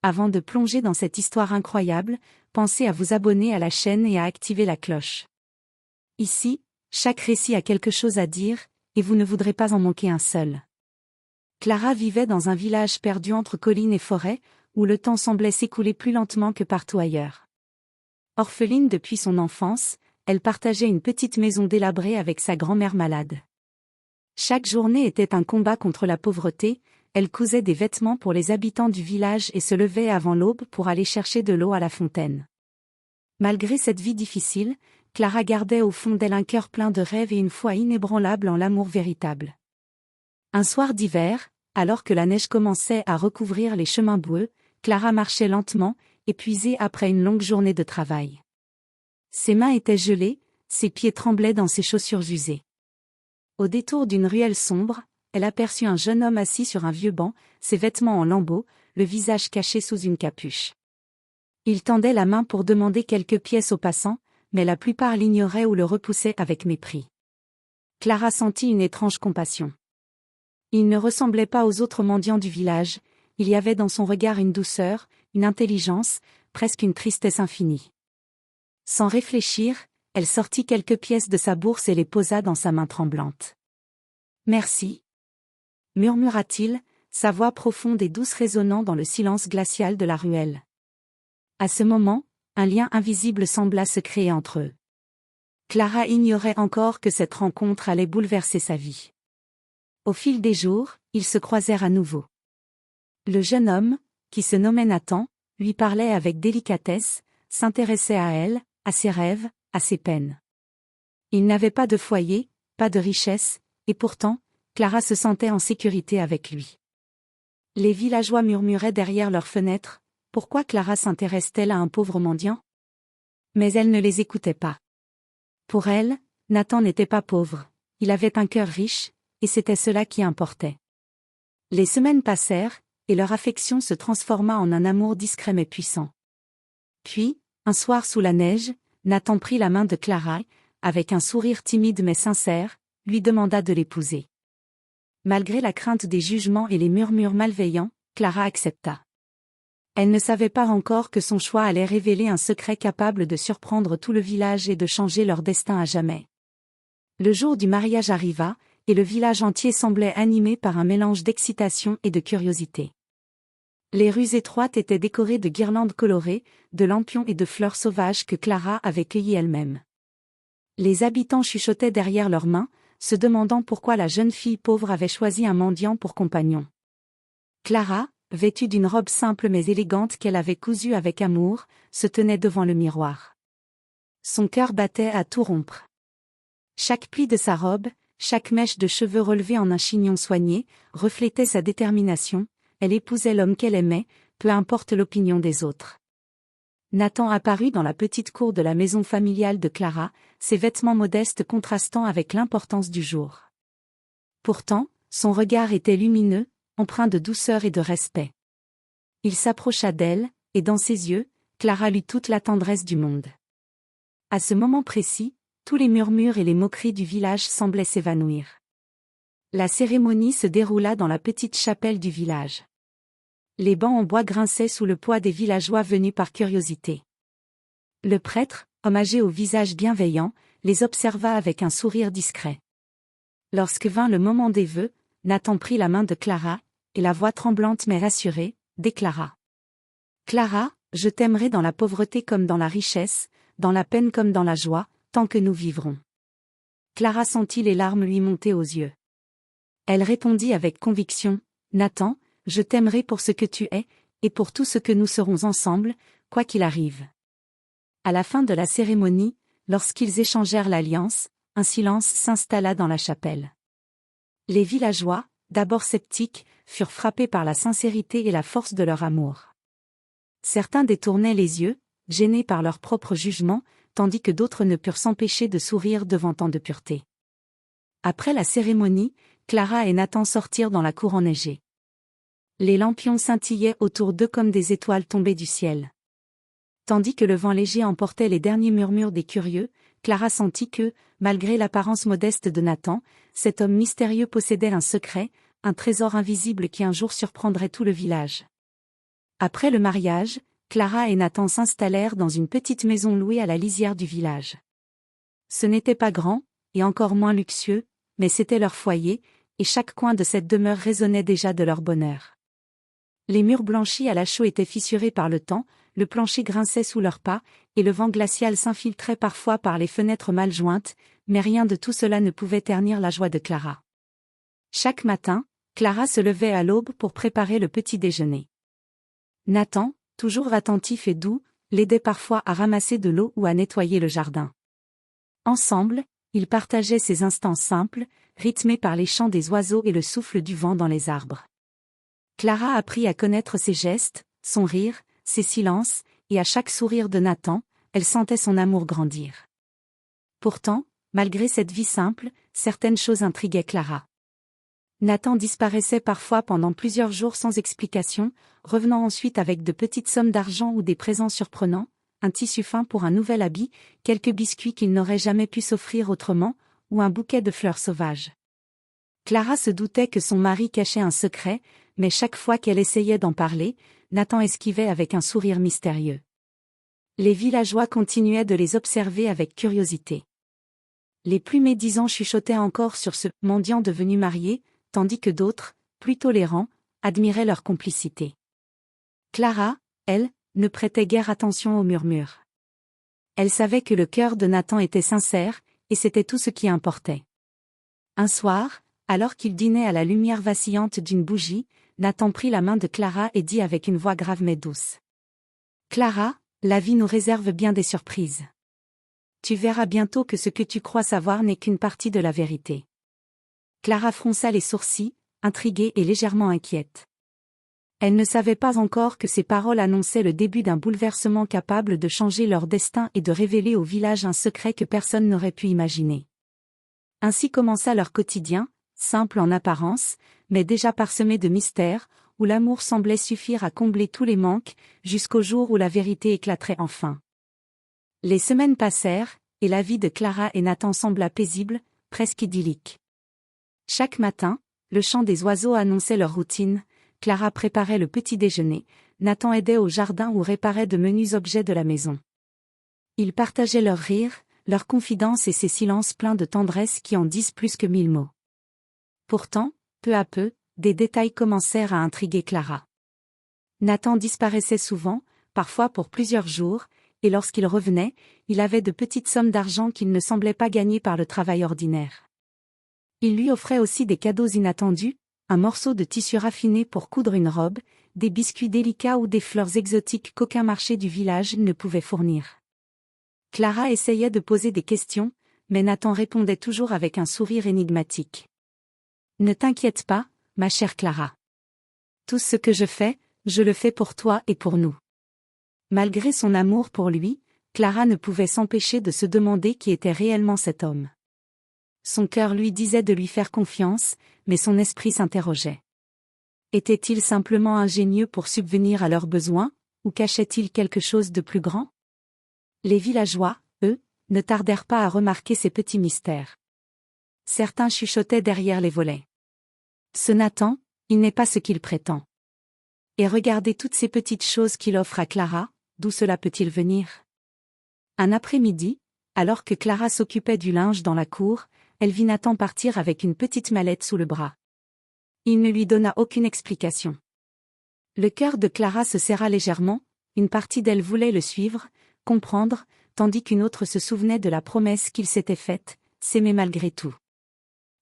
Avant de plonger dans cette histoire incroyable, pensez à vous abonner à la chaîne et à activer la cloche. Ici, chaque récit a quelque chose à dire, et vous ne voudrez pas en manquer un seul. Clara vivait dans un village perdu entre collines et forêts, où le temps semblait s'écouler plus lentement que partout ailleurs. Orpheline depuis son enfance, elle partageait une petite maison délabrée avec sa grand-mère malade. Chaque journée était un combat contre la pauvreté, elle cousait des vêtements pour les habitants du village et se levait avant l'aube pour aller chercher de l'eau à la fontaine. Malgré cette vie difficile, Clara gardait au fond d'elle un cœur plein de rêves et une foi inébranlable en l'amour véritable. Un soir d'hiver, alors que la neige commençait à recouvrir les chemins boueux, Clara marchait lentement, épuisée après une longue journée de travail. Ses mains étaient gelées, ses pieds tremblaient dans ses chaussures usées. Au détour d'une ruelle sombre, elle aperçut un jeune homme assis sur un vieux banc, ses vêtements en lambeaux, le visage caché sous une capuche. Il tendait la main pour demander quelques pièces aux passants, mais la plupart l'ignoraient ou le repoussaient avec mépris. Clara sentit une étrange compassion. Il ne ressemblait pas aux autres mendiants du village, il y avait dans son regard une douceur, une intelligence, presque une tristesse infinie. Sans réfléchir, elle sortit quelques pièces de sa bourse et les posa dans sa main tremblante. « Merci » murmura-t-il, sa voix profonde et douce résonnant dans le silence glacial de la ruelle. À ce moment, un lien invisible sembla se créer entre eux. Clara ignorait encore que cette rencontre allait bouleverser sa vie. Au fil des jours, ils se croisèrent à nouveau. Le jeune homme, qui se nommait Nathan, lui parlait avec délicatesse, s'intéressait à elle, à ses rêves, à ses peines. Il n'avait pas de foyer, pas de richesse, et pourtant, Clara se sentait en sécurité avec lui. Les villageois murmuraient derrière leurs fenêtres, pourquoi Clara s'intéresse-t-elle à un pauvre mendiant? Mais elle ne les écoutait pas. Pour elle, Nathan n'était pas pauvre, il avait un cœur riche, et c'était cela qui importait. Les semaines passèrent, et leur affection se transforma en un amour discret mais puissant. Puis, un soir sous la neige, Nathan prit la main de Clara, avec un sourire timide mais sincère, lui demanda de l'épouser. Malgré la crainte des jugements et les murmures malveillants, Clara accepta. Elle ne savait pas encore que son choix allait révéler un secret capable de surprendre tout le village et de changer leur destin à jamais. Le jour du mariage arriva, et le village entier semblait animé par un mélange d'excitation et de curiosité. Les rues étroites étaient décorées de guirlandes colorées, de lampions et de fleurs sauvages que Clara avait cueillies elle-même. Les habitants chuchotaient derrière leurs mains, se demandant pourquoi la jeune fille pauvre avait choisi un mendiant pour compagnon. Clara, vêtue d'une robe simple mais élégante qu'elle avait cousue avec amour, se tenait devant le miroir. Son cœur battait à tout rompre. Chaque pli de sa robe, chaque mèche de cheveux relevée en un chignon soigné, reflétait sa détermination, elle épousait l'homme qu'elle aimait, peu importe l'opinion des autres. Nathan apparut dans la petite cour de la maison familiale de Clara, ses vêtements modestes contrastant avec l'importance du jour. Pourtant, son regard était lumineux, empreint de douceur et de respect. Il s'approcha d'elle, et dans ses yeux, Clara lut toute la tendresse du monde. À ce moment précis, tous les murmures et les moqueries du village semblaient s'évanouir. La cérémonie se déroula dans la petite chapelle du village. Les bancs en bois grinçaient sous le poids des villageois venus par curiosité. Le prêtre, homme âgé au visage bienveillant, les observa avec un sourire discret. Lorsque vint le moment des vœux, Nathan prit la main de Clara, et la voix tremblante mais rassurée, déclara. « Clara, je t'aimerai dans la pauvreté comme dans la richesse, dans la peine comme dans la joie, tant que nous vivrons. » Clara sentit les larmes lui monter aux yeux. Elle répondit avec conviction, « Nathan, je t'aimerai pour ce que tu es, et pour tout ce que nous serons ensemble, quoi qu'il arrive. » À la fin de la cérémonie, lorsqu'ils échangèrent l'alliance, un silence s'installa dans la chapelle. Les villageois, d'abord sceptiques, furent frappés par la sincérité et la force de leur amour. Certains détournaient les yeux, gênés par leur propre jugement, tandis que d'autres ne purent s'empêcher de sourire devant tant de pureté. Après la cérémonie, Clara et Nathan sortirent dans la cour enneigée. Les lampions scintillaient autour d'eux comme des étoiles tombées du ciel. Tandis que le vent léger emportait les derniers murmures des curieux, Clara sentit que, malgré l'apparence modeste de Nathan, cet homme mystérieux possédait un secret, un trésor invisible qui un jour surprendrait tout le village. Après le mariage, Clara et Nathan s'installèrent dans une petite maison louée à la lisière du village. Ce n'était pas grand, et encore moins luxueux, mais c'était leur foyer, et chaque coin de cette demeure résonnait déjà de leur bonheur. Les murs blanchis à la chaux étaient fissurés par le temps, le plancher grinçait sous leurs pas, et le vent glacial s'infiltrait parfois par les fenêtres mal jointes, mais rien de tout cela ne pouvait ternir la joie de Clara. Chaque matin, Clara se levait à l'aube pour préparer le petit déjeuner. Nathan, toujours attentif et doux, l'aidait parfois à ramasser de l'eau ou à nettoyer le jardin. Ensemble, ils partageaient ces instants simples, rythmés par les chants des oiseaux et le souffle du vent dans les arbres. Clara apprit à connaître ses gestes, son rire, ses silences, et à chaque sourire de Nathan, elle sentait son amour grandir. Pourtant, malgré cette vie simple, certaines choses intriguaient Clara. Nathan disparaissait parfois pendant plusieurs jours sans explication, revenant ensuite avec de petites sommes d'argent ou des présents surprenants, un tissu fin pour un nouvel habit, quelques biscuits qu'il n'aurait jamais pu s'offrir autrement, ou un bouquet de fleurs sauvages. Clara se doutait que son mari cachait un secret, mais chaque fois qu'elle essayait d'en parler, Nathan esquivait avec un sourire mystérieux. Les villageois continuaient de les observer avec curiosité. Les plus médisants chuchotaient encore sur ce mendiant devenu marié, tandis que d'autres, plus tolérants, admiraient leur complicité. Clara, elle, ne prêtait guère attention aux murmures. Elle savait que le cœur de Nathan était sincère, et c'était tout ce qui importait. Un soir, alors qu'il dînait à la lumière vacillante d'une bougie, Nathan prit la main de Clara et dit avec une voix grave mais douce. « Clara, la vie nous réserve bien des surprises. Tu verras bientôt que ce que tu crois savoir n'est qu'une partie de la vérité. » Clara fronça les sourcils, intriguée et légèrement inquiète. Elle ne savait pas encore que ces paroles annonçaient le début d'un bouleversement capable de changer leur destin et de révéler au village un secret que personne n'aurait pu imaginer. Ainsi commença leur quotidien, simple en apparence, mais déjà parsemé de mystères, où l'amour semblait suffire à combler tous les manques, jusqu'au jour où la vérité éclaterait enfin. Les semaines passèrent, et la vie de Clara et Nathan sembla paisible, presque idyllique. Chaque matin, le chant des oiseaux annonçait leur routine, Clara préparait le petit déjeuner, Nathan aidait au jardin ou réparait de menus objets de la maison. Ils partageaient leurs rires, leurs confidences et ces silences pleins de tendresse qui en disent plus que 1000 mots. Pourtant, peu à peu, des détails commencèrent à intriguer Clara. Nathan disparaissait souvent, parfois pour plusieurs jours, et lorsqu'il revenait, il avait de petites sommes d'argent qu'il ne semblait pas gagner par le travail ordinaire. Il lui offrait aussi des cadeaux inattendus, un morceau de tissu raffiné pour coudre une robe, des biscuits délicats ou des fleurs exotiques qu'aucun marché du village ne pouvait fournir. Clara essayait de poser des questions, mais Nathan répondait toujours avec un sourire énigmatique. « Ne t'inquiète pas, ma chère Clara. Tout ce que je le fais pour toi et pour nous. » Malgré son amour pour lui, Clara ne pouvait s'empêcher de se demander qui était réellement cet homme. Son cœur lui disait de lui faire confiance, mais son esprit s'interrogeait. Était-il simplement ingénieux pour subvenir à leurs besoins, ou cachait-il quelque chose de plus grand? Les villageois, eux, ne tardèrent pas à remarquer ces petits mystères. Certains chuchotaient derrière les volets. Ce Nathan, il n'est pas ce qu'il prétend. Et regardez toutes ces petites choses qu'il offre à Clara, d'où cela peut-il venir? Un après-midi, alors que Clara s'occupait du linge dans la cour, elle vit Nathan partir avec une petite mallette sous le bras. Il ne lui donna aucune explication. Le cœur de Clara se serra légèrement, une partie d'elle voulait le suivre, comprendre, tandis qu'une autre se souvenait de la promesse qu'il s'était faite, s'aimer malgré tout.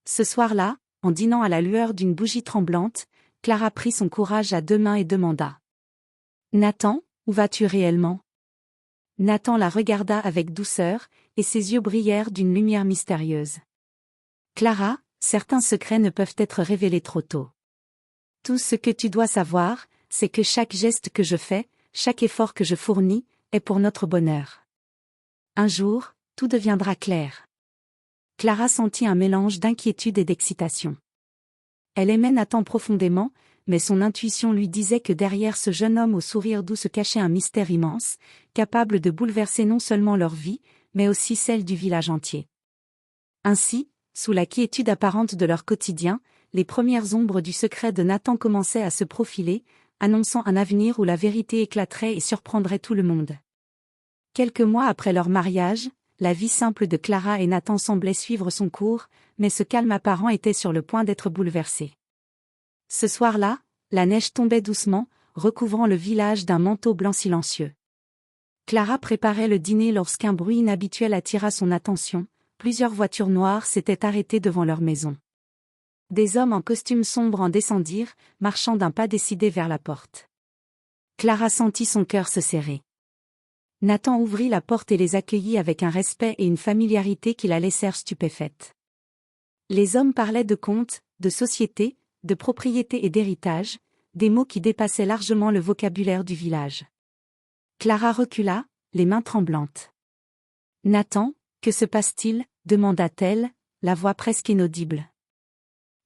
Ce soir-là, en dînant à la lueur d'une bougie tremblante, Clara prit son courage à deux mains et demanda. « Nathan, où vas-tu réellement ?» Nathan la regarda avec douceur, et ses yeux brillèrent d'une lumière mystérieuse. « Clara, certains secrets ne peuvent être révélés trop tôt. Tout ce que tu dois savoir, c'est que chaque geste que je fais, chaque effort que je fournis, est pour notre bonheur. Un jour, tout deviendra clair. » Clara sentit un mélange d'inquiétude et d'excitation. Elle aimait Nathan profondément, mais son intuition lui disait que derrière ce jeune homme au sourire doux se cachait un mystère immense, capable de bouleverser non seulement leur vie, mais aussi celle du village entier. Ainsi, sous la quiétude apparente de leur quotidien, les premières ombres du secret de Nathan commençaient à se profiler, annonçant un avenir où la vérité éclaterait et surprendrait tout le monde. Quelques mois après leur mariage, la vie simple de Clara et Nathan semblait suivre son cours, mais ce calme apparent était sur le point d'être bouleversé. Ce soir-là, la neige tombait doucement, recouvrant le village d'un manteau blanc silencieux. Clara préparait le dîner lorsqu'un bruit inhabituel attira son attention. Plusieurs voitures noires s'étaient arrêtées devant leur maison. Des hommes en costume sombre en descendirent, marchant d'un pas décidé vers la porte. Clara sentit son cœur se serrer. Nathan ouvrit la porte et les accueillit avec un respect et une familiarité qui la laissèrent stupéfaite. Les hommes parlaient de comptes, de société, de propriété et d'héritage, des mots qui dépassaient largement le vocabulaire du village. Clara recula, les mains tremblantes. « Nathan, que se passe-t-il » demanda-t-elle, la voix presque inaudible.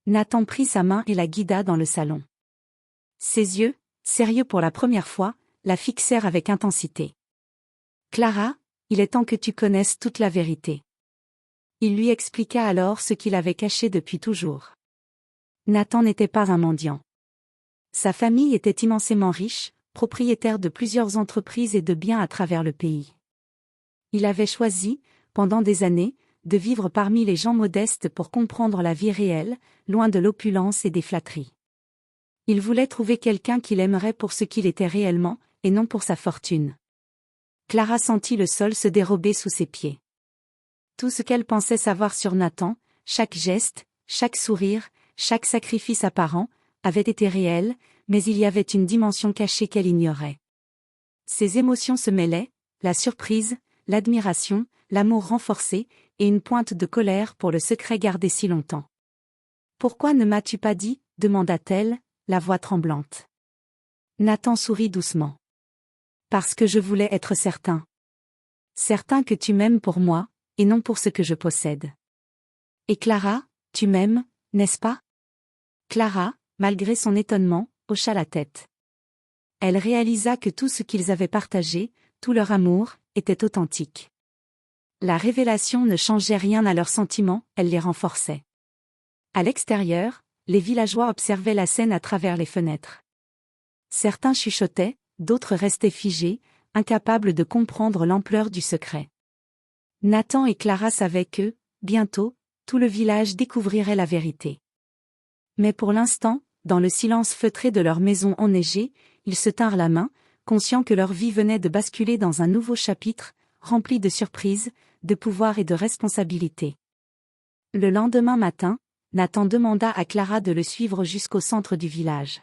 Nathan prit sa main et la guida dans le salon. Ses yeux, sérieux pour la première fois, la fixèrent avec intensité. « Clara, il est temps que tu connaisses toute la vérité. » Il lui expliqua alors ce qu'il avait caché depuis toujours. Nathan n'était pas un mendiant. Sa famille était immensément riche, propriétaire de plusieurs entreprises et de biens à travers le pays. Il avait choisi, pendant des années, de vivre parmi les gens modestes pour comprendre la vie réelle, loin de l'opulence et des flatteries. Il voulait trouver quelqu'un qu'il aimerait pour ce qu'il était réellement, et non pour sa fortune. Clara sentit le sol se dérober sous ses pieds. Tout ce qu'elle pensait savoir sur Nathan, chaque geste, chaque sourire, chaque sacrifice apparent, avait été réel, mais il y avait une dimension cachée qu'elle ignorait. Ses émotions se mêlaient, la surprise, l'admiration, l'amour renforcé, et une pointe de colère pour le secret gardé si longtemps. « Pourquoi ne m'as-tu pas dit » demanda-t-elle, la voix tremblante. Nathan sourit doucement. « Parce que je voulais être certain. Certain que tu m'aimes pour moi, et non pour ce que je possède. Et Clara, tu m'aimes, n'est-ce pas » Clara, malgré son étonnement, hocha la tête. Elle réalisa que tout ce qu'ils avaient partagé, tout leur amour, était authentique. La révélation ne changeait rien à leurs sentiments, elle les renforçait. À l'extérieur, les villageois observaient la scène à travers les fenêtres. Certains chuchotaient, d'autres restaient figés, incapables de comprendre l'ampleur du secret. Nathan et Clara savaient que, bientôt, tout le village découvrirait la vérité. Mais pour l'instant, dans le silence feutré de leur maison enneigée, ils se tinrent la main, conscients que leur vie venait de basculer dans un nouveau chapitre, rempli de surprises, de pouvoir et de responsabilités. Le lendemain matin, Nathan demanda à Clara de le suivre jusqu'au centre du village.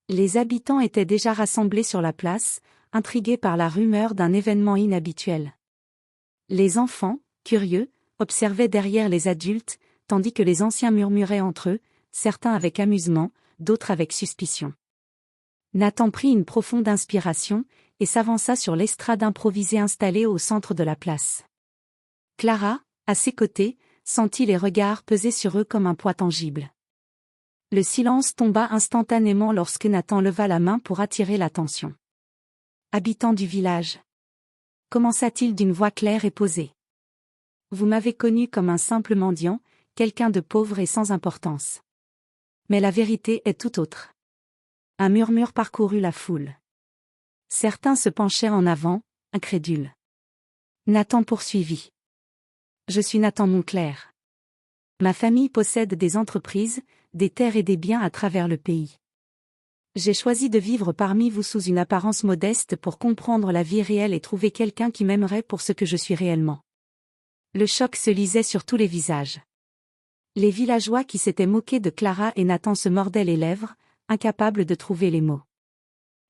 Les habitants étaient déjà rassemblés sur la place, intrigués par la rumeur d'un événement inhabituel. Les enfants, curieux, observaient derrière les adultes, tandis que les anciens murmuraient entre eux, certains avec amusement, d'autres avec suspicion. Nathan prit une profonde inspiration, et s'avança sur l'estrade improvisée installée au centre de la place. Clara, à ses côtés, sentit les regards peser sur eux comme un poids tangible. Le silence tomba instantanément lorsque Nathan leva la main pour attirer l'attention. « Habitants du village » commença-t-il d'une voix claire et posée. « Vous m'avez connu comme un simple mendiant, quelqu'un de pauvre et sans importance. Mais la vérité est tout autre. » Un murmure parcourut la foule. Certains se penchaient en avant, incrédules. Nathan poursuivit. « Je suis Nathan Moncler. Ma famille possède des entreprises, des terres et des biens à travers le pays. J'ai choisi de vivre parmi vous sous une apparence modeste pour comprendre la vie réelle et trouver quelqu'un qui m'aimerait pour ce que je suis réellement. » Le choc se lisait sur tous les visages. Les villageois qui s'étaient moqués de Clara et Nathan se mordaient les lèvres, incapables de trouver les mots.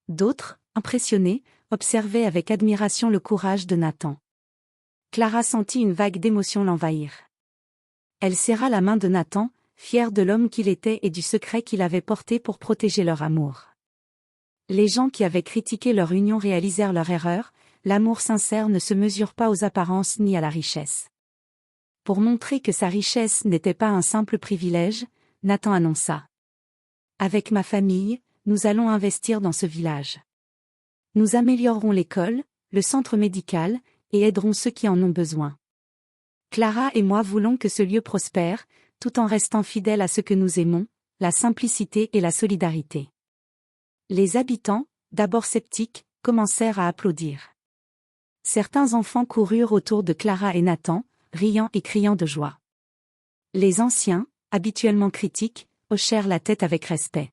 D'autres, impressionnés, observaient avec admiration le courage de Nathan. Clara sentit une vague d'émotion l'envahir. Elle serra la main de Nathan, fière de l'homme qu'il était et du secret qu'il avait porté pour protéger leur amour. Les gens qui avaient critiqué leur union réalisèrent leur erreur, l'amour sincère ne se mesure pas aux apparences ni à la richesse. Pour montrer que sa richesse n'était pas un simple privilège, Nathan annonça. « Avec ma famille, nous allons investir dans ce village. Nous améliorerons l'école, le centre médical, et aiderons ceux qui en ont besoin. Clara et moi voulons que ce lieu prospère, tout en restant fidèles à ce que nous aimons, la simplicité et la solidarité. » Les habitants, d'abord sceptiques, commencèrent à applaudir. Certains enfants coururent autour de Clara et Nathan, riant et criant de joie. Les anciens, habituellement critiques, hochèrent la tête avec respect.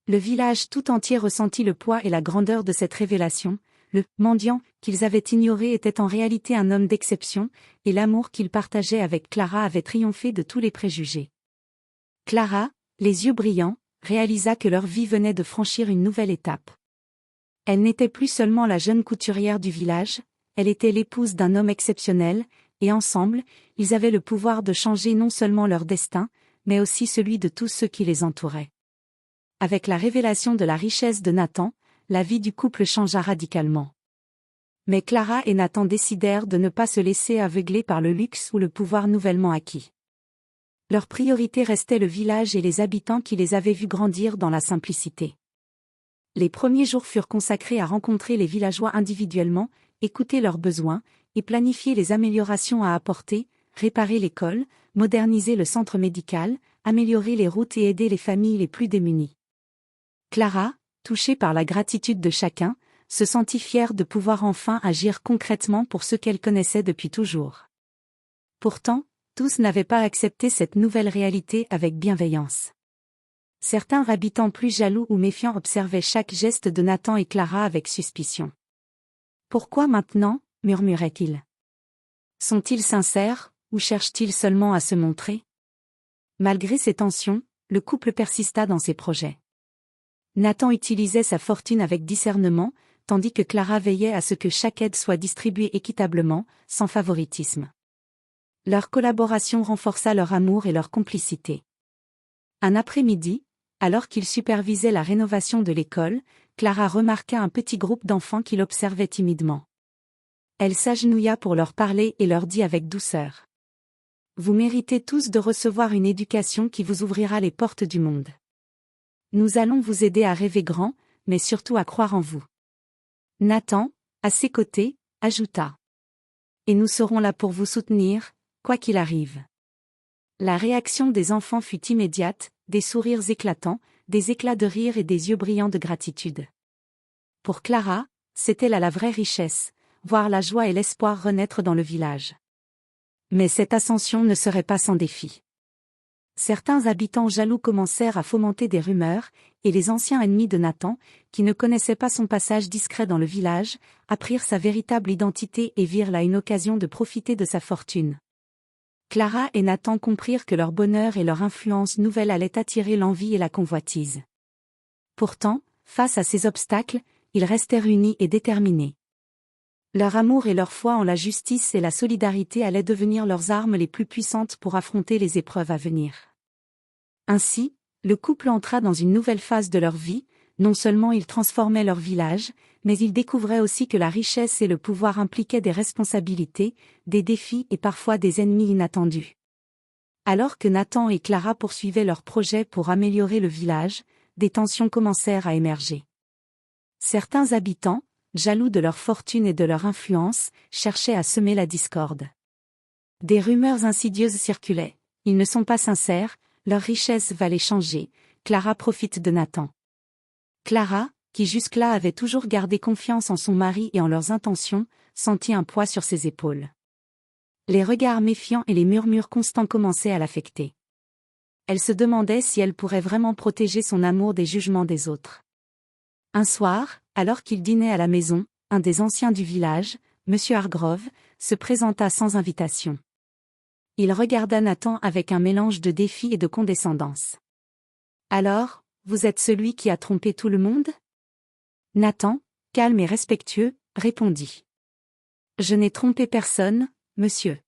Le village tout entier ressentit le poids et la grandeur de cette révélation. Le mendiant qu'ils avaient ignoré était en réalité un homme d'exception, et l'amour qu'il partageait avec Clara avait triomphé de tous les préjugés. Clara, les yeux brillants, réalisa que leur vie venait de franchir une nouvelle étape. Elle n'était plus seulement la jeune couturière du village, elle était l'épouse d'un homme exceptionnel, et ensemble, ils avaient le pouvoir de changer non seulement leur destin, mais aussi celui de tous ceux qui les entouraient. Avec la révélation de la richesse de Nathan, la vie du couple changea radicalement. Mais Clara et Nathan décidèrent de ne pas se laisser aveugler par le luxe ou le pouvoir nouvellement acquis. Leur priorité restait le village et les habitants qui les avaient vus grandir dans la simplicité. Les premiers jours furent consacrés à rencontrer les villageois individuellement, écouter leurs besoins, et planifier les améliorations à apporter, réparer l'école, moderniser le centre médical, améliorer les routes et aider les familles les plus démunies. Clara, touchée par la gratitude de chacun, se sentit fière de pouvoir enfin agir concrètement pour ceux qu'elle connaissait depuis toujours. Pourtant, tous n'avaient pas accepté cette nouvelle réalité avec bienveillance. Certains habitants plus jaloux ou méfiants observaient chaque geste de Nathan et Clara avec suspicion. « Pourquoi maintenant ?» murmuraient-ils. « Sont-ils sincères, ou cherchent-ils seulement à se montrer ?» Malgré ces tensions, le couple persista dans ses projets. Nathan utilisait sa fortune avec discernement, tandis que Clara veillait à ce que chaque aide soit distribuée équitablement, sans favoritisme. Leur collaboration renforça leur amour et leur complicité. Un après-midi, alors qu'il supervisait la rénovation de l'école, Clara remarqua un petit groupe d'enfants qui l'observaient timidement. Elle s'agenouilla pour leur parler et leur dit avec douceur. « Vous méritez tous de recevoir une éducation qui vous ouvrira les portes du monde. Nous allons vous aider à rêver grand, mais surtout à croire en vous. » Nathan, à ses côtés, ajouta. « Et nous serons là pour vous soutenir, quoi qu'il arrive. » La réaction des enfants fut immédiate, des sourires éclatants, des éclats de rire et des yeux brillants de gratitude. Pour Clara, c'était là la vraie richesse, voir la joie et l'espoir renaître dans le village. Mais cette ascension ne serait pas sans défi. Certains habitants jaloux commencèrent à fomenter des rumeurs, et les anciens ennemis de Nathan, qui ne connaissaient pas son passage discret dans le village, apprirent sa véritable identité et virent là une occasion de profiter de sa fortune. Clara et Nathan comprirent que leur bonheur et leur influence nouvelle allaient attirer l'envie et la convoitise. Pourtant, face à ces obstacles, ils restèrent unis et déterminés. Leur amour et leur foi en la justice et la solidarité allaient devenir leurs armes les plus puissantes pour affronter les épreuves à venir. Ainsi, le couple entra dans une nouvelle phase de leur vie, non seulement ils transformaient leur village, mais ils découvraient aussi que la richesse et le pouvoir impliquaient des responsabilités, des défis et parfois des ennemis inattendus. Alors que Nathan et Clara poursuivaient leurs projets pour améliorer le village, des tensions commencèrent à émerger. Certains habitants, jaloux de leur fortune et de leur influence, cherchaient à semer la discorde. Des rumeurs insidieuses circulaient. Ils ne sont pas sincères, leur richesse va les changer, Clara profite de Nathan. Clara, qui jusque-là avait toujours gardé confiance en son mari et en leurs intentions, sentit un poids sur ses épaules. Les regards méfiants et les murmures constants commençaient à l'affecter. Elle se demandait si elle pourrait vraiment protéger son amour des jugements des autres. Un soir, alors qu'il dînait à la maison, un des anciens du village, M. Hargrove, se présenta sans invitation. Il regarda Nathan avec un mélange de défi et de condescendance. « Alors, vous êtes celui qui a trompé tout le monde ?» Nathan, calme et respectueux, répondit. « Je n'ai trompé personne, monsieur.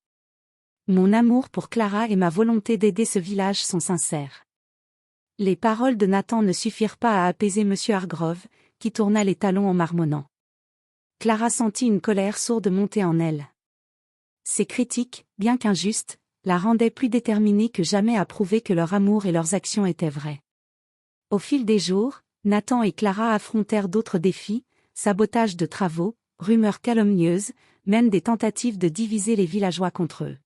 Mon amour pour Clara et ma volonté d'aider ce village sont sincères. » Les paroles de Nathan ne suffirent pas à apaiser M. Hargrove, qui tourna les talons en marmonnant. Clara sentit une colère sourde monter en elle. Ces critiques, bien qu'injustes, la rendaient plus déterminée que jamais à prouver que leur amour et leurs actions étaient vrais. Au fil des jours, Nathan et Clara affrontèrent d'autres défis, sabotage de travaux, rumeurs calomnieuses, même des tentatives de diviser les villageois contre eux.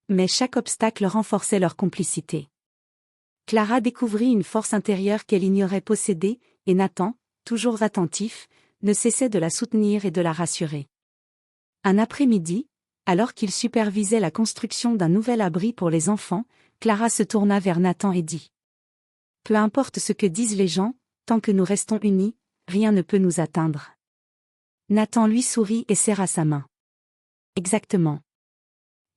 Mais chaque obstacle renforçait leur complicité. Clara découvrit une force intérieure qu'elle ignorait posséder, et Nathan, toujours attentif, ne cessait de la soutenir et de la rassurer. Un après-midi, alors qu'il supervisait la construction d'un nouvel abri pour les enfants, Clara se tourna vers Nathan et dit : « Peu importe ce que disent les gens, tant que nous restons unis, rien ne peut nous atteindre. » Nathan lui sourit et serra sa main. « Exactement.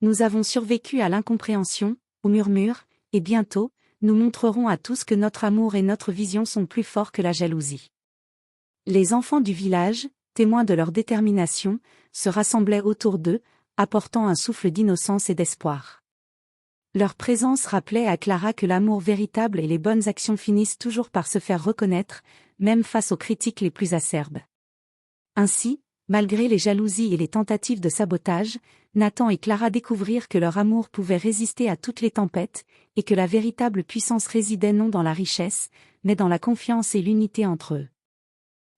Nous avons survécu à l'incompréhension, au murmure, et bientôt, nous montrerons à tous que notre amour et notre vision sont plus forts que la jalousie. » Les enfants du village, témoins de leur détermination, se rassemblaient autour d'eux, apportant un souffle d'innocence et d'espoir. Leur présence rappelait à Clara que l'amour véritable et les bonnes actions finissent toujours par se faire reconnaître, même face aux critiques les plus acerbes. Ainsi, malgré les jalousies et les tentatives de sabotage, Nathan et Clara découvrirent que leur amour pouvait résister à toutes les tempêtes, et que la véritable puissance résidait non dans la richesse, mais dans la confiance et l'unité entre eux.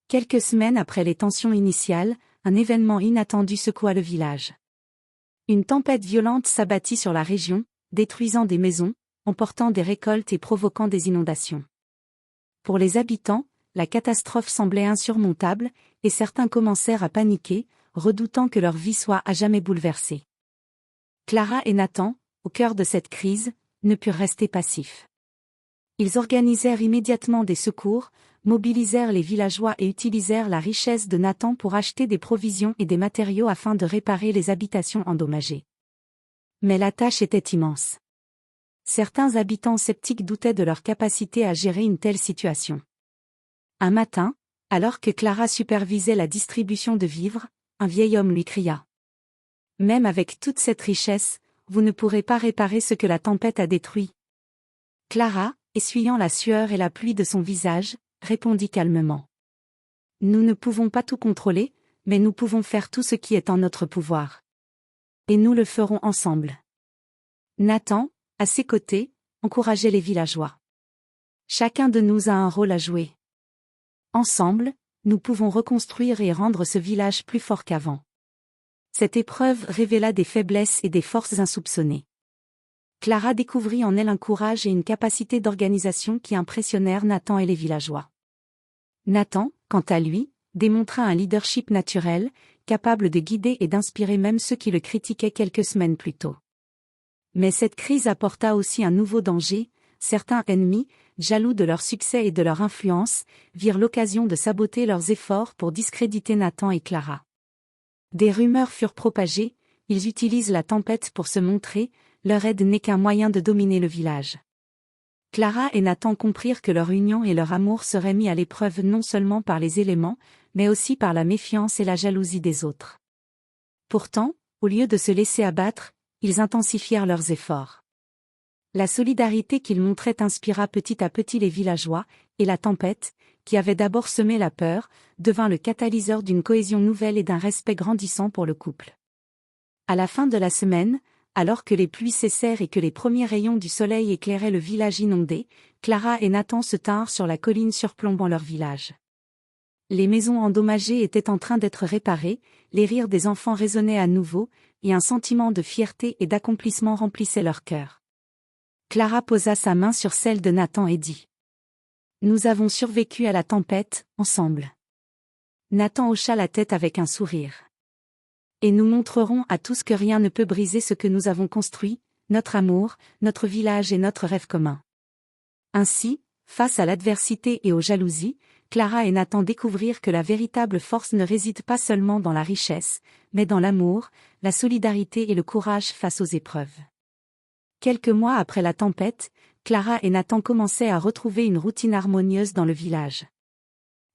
Quelques semaines après les tensions initiales, un événement inattendu secoua le village. Une tempête violente s'abattit sur la région, détruisant des maisons, emportant des récoltes et provoquant des inondations. Pour les habitants, la catastrophe semblait insurmontable, et certains commencèrent à paniquer, redoutant que leur vie soit à jamais bouleversée. Clara et Nathan, au cœur de cette crise, ne purent rester passifs. Ils organisèrent immédiatement des secours, mobilisèrent les villageois et utilisèrent la richesse de Nathan pour acheter des provisions et des matériaux afin de réparer les habitations endommagées. Mais la tâche était immense. Certains habitants sceptiques doutaient de leur capacité à gérer une telle situation. Un matin, alors que Clara supervisait la distribution de vivres, un vieil homme lui cria : « Même avec toute cette richesse, vous ne pourrez pas réparer ce que la tempête a détruit. » Clara, essuyant la sueur et la pluie de son visage, répondit calmement : « Nous ne pouvons pas tout contrôler, mais nous pouvons faire tout ce qui est en notre pouvoir. Et nous le ferons ensemble. » Nathan, à ses côtés, encourageait les villageois. « Chacun de nous a un rôle à jouer. Ensemble, nous pouvons reconstruire et rendre ce village plus fort qu'avant. » Cette épreuve révéla des faiblesses et des forces insoupçonnées. Clara découvrit en elle un courage et une capacité d'organisation qui impressionnèrent Nathan et les villageois. Nathan, quant à lui, démontra un leadership naturel, capable de guider et d'inspirer même ceux qui le critiquaient quelques semaines plus tôt. Mais cette crise apporta aussi un nouveau danger. Certains ennemis, jaloux de leur succès et de leur influence, virent l'occasion de saboter leurs efforts pour discréditer Nathan et Clara. Des rumeurs furent propagées, ils utilisent la tempête pour se montrer, leur aide n'est qu'un moyen de dominer le village. Clara et Nathan comprirent que leur union et leur amour seraient mis à l'épreuve non seulement par les éléments, mais aussi par la méfiance et la jalousie des autres. Pourtant, au lieu de se laisser abattre, ils intensifièrent leurs efforts. La solidarité qu'ils montraient inspira petit à petit les villageois, et la tempête, qui avait d'abord semé la peur, devint le catalyseur d'une cohésion nouvelle et d'un respect grandissant pour le couple. À la fin de la semaine, alors que les pluies cessèrent et que les premiers rayons du soleil éclairaient le village inondé, Clara et Nathan se tinrent sur la colline surplombant leur village. Les maisons endommagées étaient en train d'être réparées, les rires des enfants résonnaient à nouveau, et un sentiment de fierté et d'accomplissement remplissait leur cœur. Clara posa sa main sur celle de Nathan et dit : « Nous avons survécu à la tempête, ensemble. » Nathan hocha la tête avec un sourire. « Et nous montrerons à tous que rien ne peut briser ce que nous avons construit, notre amour, notre village et notre rêve commun. » Ainsi, face à l'adversité et aux jalousies, Clara et Nathan découvrirent que la véritable force ne réside pas seulement dans la richesse, mais dans l'amour, la solidarité et le courage face aux épreuves. Quelques mois après la tempête, Clara et Nathan commençaient à retrouver une routine harmonieuse dans le village.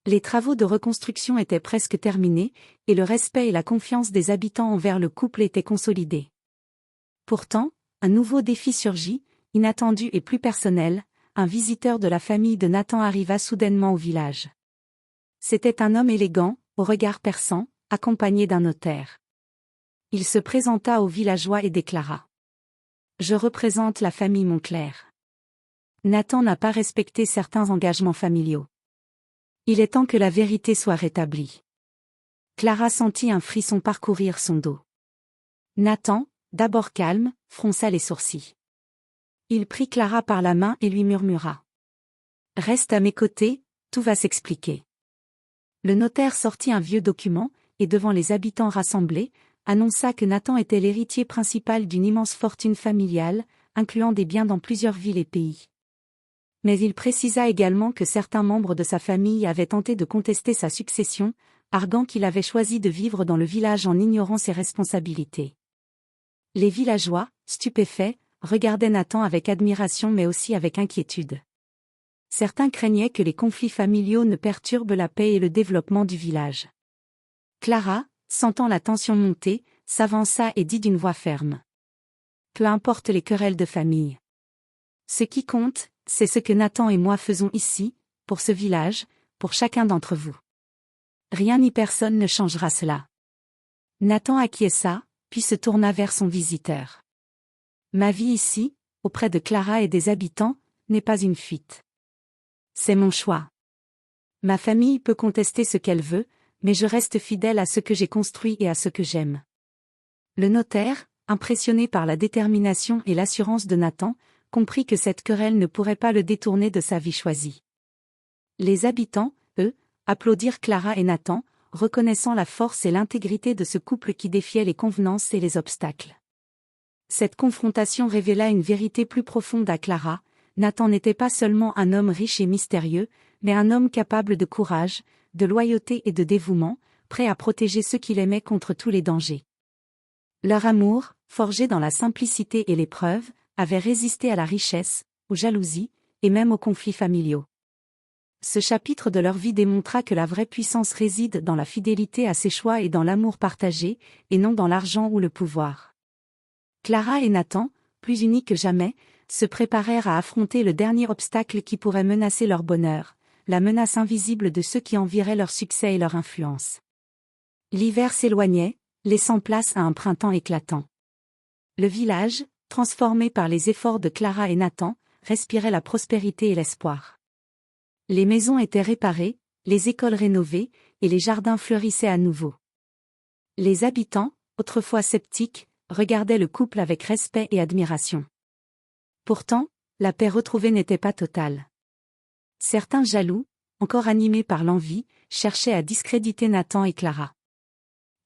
Les travaux de reconstruction étaient presque terminés, et le respect et la confiance des habitants envers le couple étaient consolidés. Pourtant, un nouveau défi surgit, inattendu et plus personnel. Un visiteur de la famille de Nathan arriva soudainement au village. C'était un homme élégant, au regard perçant, accompagné d'un notaire. Il se présenta aux villageois et déclara : « Je représente la famille Monclerc. Nathan n'a pas respecté certains engagements familiaux. Il est temps que la vérité soit rétablie. » Clara sentit un frisson parcourir son dos. Nathan, d'abord calme, fronça les sourcils. Il prit Clara par la main et lui murmura : « Reste à mes côtés, tout va s'expliquer. Le notaire sortit un vieux document, et devant les habitants rassemblés, annonça que Nathan était l'héritier principal d'une immense fortune familiale, incluant des biens dans plusieurs villes et pays. Mais il précisa également que certains membres de sa famille avaient tenté de contester sa succession, arguant qu'il avait choisi de vivre dans le village en ignorant ses responsabilités. Les villageois, stupéfaits, regardaient Nathan avec admiration mais aussi avec inquiétude. Certains craignaient que les conflits familiaux ne perturbent la paix et le développement du village. Clara, sentant la tension monter, s'avança et dit d'une voix ferme. Peu importe les querelles de famille. Ce qui compte, c'est ce que Nathan et moi faisons ici, pour ce village, pour chacun d'entre vous. Rien ni personne ne changera cela. Nathan acquiesça, puis se tourna vers son visiteur. Ma vie ici, auprès de Clara et des habitants, n'est pas une fuite. C'est mon choix. Ma famille peut contester ce qu'elle veut, mais je reste fidèle à ce que j'ai construit et à ce que j'aime. Le notaire, impressionné par la détermination et l'assurance de Nathan, comprit que cette querelle ne pourrait pas le détourner de sa vie choisie. Les habitants, eux, applaudirent Clara et Nathan, reconnaissant la force et l'intégrité de ce couple qui défiait les convenances et les obstacles. Cette confrontation révéla une vérité plus profonde à Clara. Nathan n'était pas seulement un homme riche et mystérieux, mais un homme capable de courage, de loyauté et de dévouement, prêt à protéger ceux qu'il aimait contre tous les dangers. Leur amour, forgé dans la simplicité et l'épreuve, avait résisté à la richesse, aux jalousies, et même aux conflits familiaux. Ce chapitre de leur vie démontra que la vraie puissance réside dans la fidélité à ses choix et dans l'amour partagé, et non dans l'argent ou le pouvoir. Clara et Nathan, plus unis que jamais, se préparèrent à affronter le dernier obstacle qui pourrait menacer leur bonheur, la menace invisible de ceux qui envieraient leur succès et leur influence. L'hiver s'éloignait, laissant place à un printemps éclatant. Le village, transformé par les efforts de Clara et Nathan, respirait la prospérité et l'espoir. Les maisons étaient réparées, les écoles rénovées, et les jardins fleurissaient à nouveau. Les habitants, autrefois sceptiques, regardaient le couple avec respect et admiration. Pourtant, la paix retrouvée n'était pas totale. Certains jaloux, encore animés par l'envie, cherchaient à discréditer Nathan et Clara.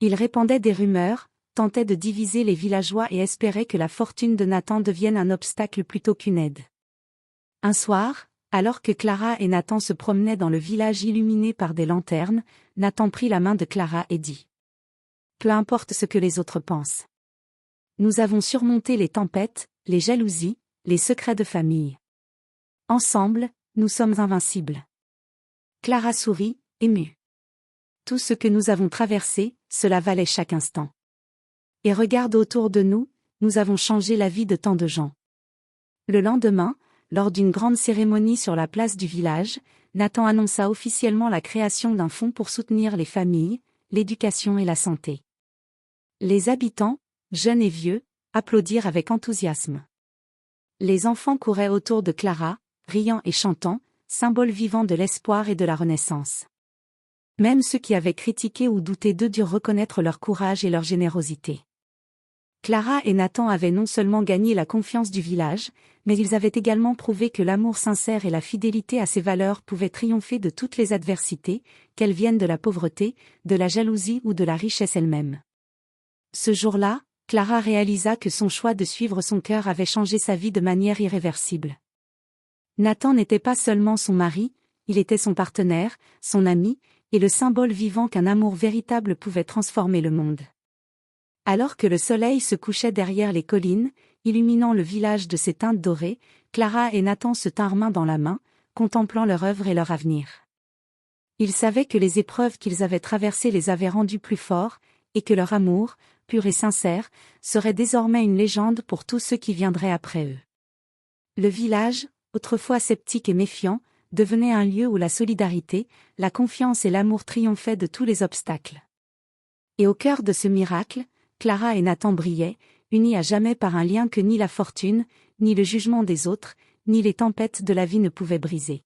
Ils répandaient des rumeurs, tentaient de diviser les villageois et espéraient que la fortune de Nathan devienne un obstacle plutôt qu'une aide. Un soir, alors que Clara et Nathan se promenaient dans le village illuminé par des lanternes, Nathan prit la main de Clara et dit : « Peu importe ce que les autres pensent. Nous avons surmonté les tempêtes, les jalousies, les secrets de famille. Ensemble, nous sommes invincibles. » Clara sourit, émue. Tout ce que nous avons traversé, cela valait chaque instant. Et regarde autour de nous, nous avons changé la vie de tant de gens. Le lendemain, lors d'une grande cérémonie sur la place du village, Nathan annonça officiellement la création d'un fonds pour soutenir les familles, l'éducation et la santé. Les habitants, jeunes et vieux, applaudirent avec enthousiasme. Les enfants couraient autour de Clara, riant et chantant, symbole vivant de l'espoir et de la renaissance. Même ceux qui avaient critiqué ou douté d'eux durent reconnaître leur courage et leur générosité. Clara et Nathan avaient non seulement gagné la confiance du village, mais ils avaient également prouvé que l'amour sincère et la fidélité à ses valeurs pouvaient triompher de toutes les adversités, qu'elles viennent de la pauvreté, de la jalousie ou de la richesse elle-même. Ce jour-là, Clara réalisa que son choix de suivre son cœur avait changé sa vie de manière irréversible. Nathan n'était pas seulement son mari, il était son partenaire, son ami, et le symbole vivant qu'un amour véritable pouvait transformer le monde. Alors que le soleil se couchait derrière les collines, illuminant le village de ses teintes dorées, Clara et Nathan se tinrent main dans la main, contemplant leur œuvre et leur avenir. Ils savaient que les épreuves qu'ils avaient traversées les avaient rendus plus forts, et que leur amour, pur et sincère, serait désormais une légende pour tous ceux qui viendraient après eux. Le village, autrefois sceptique et méfiant, devenait un lieu où la solidarité, la confiance et l'amour triomphaient de tous les obstacles. Et au cœur de ce miracle, Clara et Nathan brillaient, unis à jamais par un lien que ni la fortune, ni le jugement des autres, ni les tempêtes de la vie ne pouvaient briser.